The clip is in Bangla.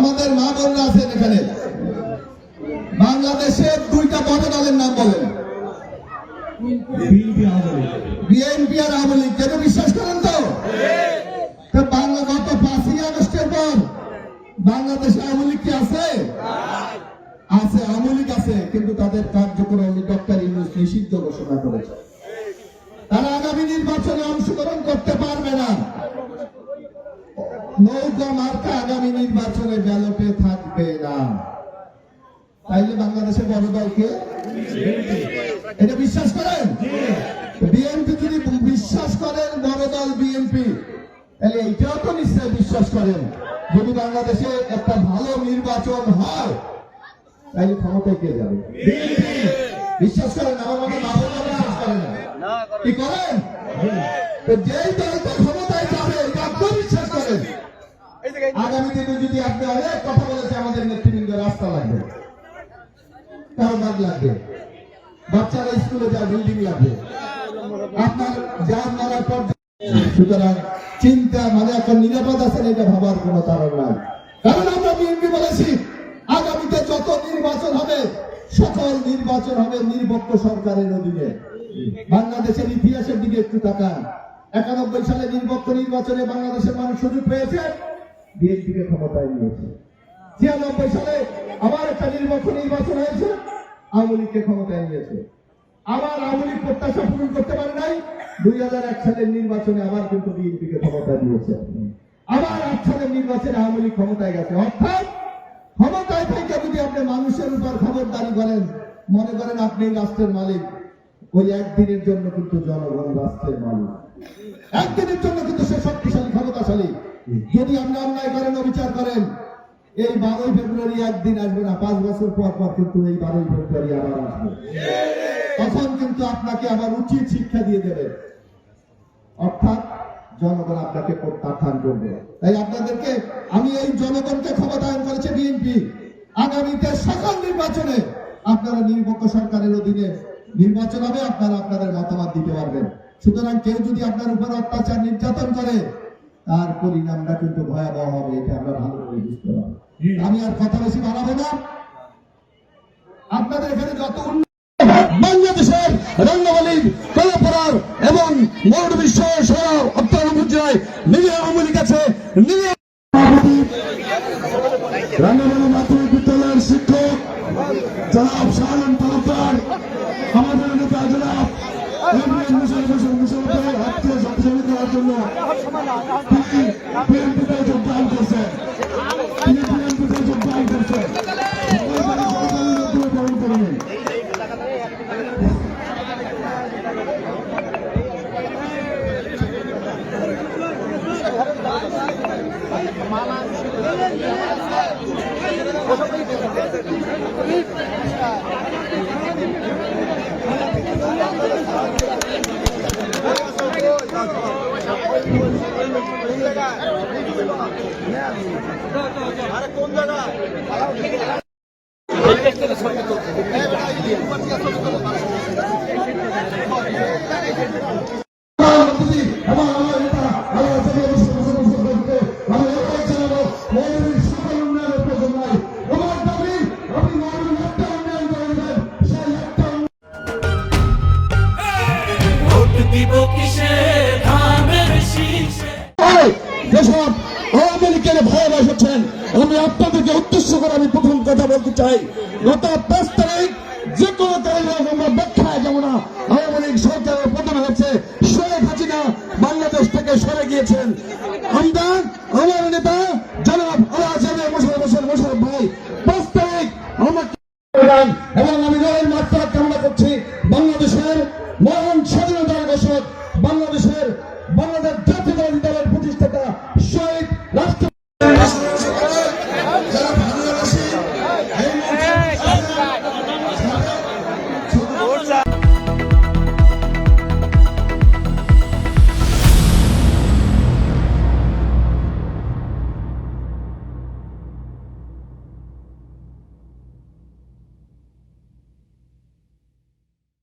আমাদের মা বোনরা আছেন এখানে, বাংলাদেশের দুইটা বড় দলের নাম বলেন। বিএনপি আর আওয়ামী লীগ। কেন বিশ্বাস করেন তো? বাংলা গত 5ই আগস্টের পর বাংলাদেশে আওয়ামী লীগ কি আছে? আছে, আওয়ামী লীগ আছে, কিন্তু তাদের কার্যক্রম ডক্টর ইউনূস নিষিদ্ধ ঘোষণা করেছে। তারা আগামী নির্বাচনে অংশগ্রহণ করতে পারবে না। নৌকা মার্কা আগামী নির্বাচনে ব্যালটে থাকবে না। তাইলে বাংলাদেশের বড় দলকে এটা বিশ্বাস করেন? বিএনপি যদি বিশ্বাস করেন বড় দল বিএনপি, তাহলে এইটাও তো নিশ্চয় বিশ্বাস করেন যদি বাংলাদেশে একটা ভালো নির্বাচন হয় তাইলে ক্ষমতায় কে যাবে? বিশ্বাস করেন? আমার মনে বিশ্বাস করেন না, কি করেন? যেই দলটা ক্ষমতায় যাবে এটা আপনি বিশ্বাস করেন। আগামী দিনে যদি আপনি অনেক কথা বলেছে আমাদের নেতৃবৃন্দ, রাস্তা লাগবে, কারো বাদ লাগবে, বাচ্চারা স্কুলে যায়, বিল্ডিং লাগবে, আপনার যার মারার পর। সুতরাং চিন্তা মানে একটা নিরাপদ আছেন এটা ভাবার কোনো কারণ নাই। কারণ আমরা বিএনপি বলেছি আগামীতে যত নির্বাচন হবে সকল নির্বাচন হবে নিরপেক্ষ সরকারের অধীনে। বাংলাদেশের ইতিহাসের দিকে একটু তাকান। 91 সালে নিরপেক্ষ নির্বাচনে বাংলাদেশের মানুষ সুযোগ পেয়েছে, বিএনপিকে ক্ষমতায় নিয়েছে। 96 সালে আবার একটা নিরপেক্ষ নির্বাচন হয়েছে, আওয়ামী লীগকে ক্ষমতায় নিয়েছে। আবার আওয়ামী লীগ প্রত্যাশা পূরণ করতে পারে নাই, 2001 সালের নির্বাচনে আবার কিন্তু বিএনপিকে ক্ষমতায় দিয়েছে। আবার 8 সালের নির্বাচনে আওয়ামী লীগ ক্ষমতায় গেছে। অর্থাৎ ক্ষমতায় থেকে যদি আপনি মানুষের উপর খবরদারি করেন, মনে করেন আপনি রাষ্ট্রের মালিক, ওই একদিনের জন্য কিন্তু জনগণ রাষ্ট্রের মালিক, একদিনের জন্য কিন্তু সে শক্তিশালী ক্ষমতাশালী। যদি আপনি অন্যায় করেন, অবিচার করেন, এই 12ই ফেব্রুয়ারি একদিন আসবে না, 5 বছর পর পর কিন্তু এই 12ই ফেব্রুয়ারি আবার আসবে। তখন কিন্তু আপনাকে আবার উচিত শিক্ষা দিয়ে দেবে, অর্থাৎ জনগণ আপনাকে প্রত্যাখ্যান করবে। তাই আপনাদেরকে আমি এই জনগণকে ক্ষমতায়ন করেছে বিএনপি। আগামীতে সকল নির্বাচনে আপনারা নিরপেক্ষ সরকারের অধীনে নির্বাচন হবে, আপনারা আপনাদের মতামত দিতে পারবেন। সুতরাং কেউ যদি আপনার উপর অত্যাচার নির্যাতন করে তার পরিণামটা কিন্তু ভয়াবহ হবে, এটা আমরা ভালো করে বুঝতে পারবো। আমি আর কথা বেশি বাড়াবো না। আপনাদের এখানে যত বাংলাদেশের রঙ্গবলী কলাপাড়ার এবং মৌলভী সহ অত্যানুপর্যায় নিজে আওয়ামী লীগ আছে, নিজে রাঙ্গামাটি মাধ্যমিক বিদ্যালয়ের শিক্ষক জনাব শাহান তরফদার, আমাদের নেতা জনাব আত্মীয় সহযোগী করার জন্য বিএনপিতে যোগদান করছেন, বরণ করে নিন। কোন জায়গা যেসব আওয়ামী লীগের ভয়াবহ হচ্ছেন, আমি আপনাদেরকে উদ্দেশ্য করে আমি প্রথম কথা বলতে চাই, গত 5 তারিখ যে কোনো কারণে আমরা ব্যাখ্যায় যাব না, আওয়ামী লীগ সরকারের পতন হয়েছে, শেখ হাসিনা বাংলাদেশ থেকে সরে গিয়েছেন। আমরা আমার নেতা জনাব মোশাররফ ভাই 5 তারিখ আমাকে এবং আমি লড়াই মাত্রা কামনা করছি বাংলাদেশের মহান স্বাধীনতার ঘোষক, বাংলাদেশ জাতীয়তাবাদী দলের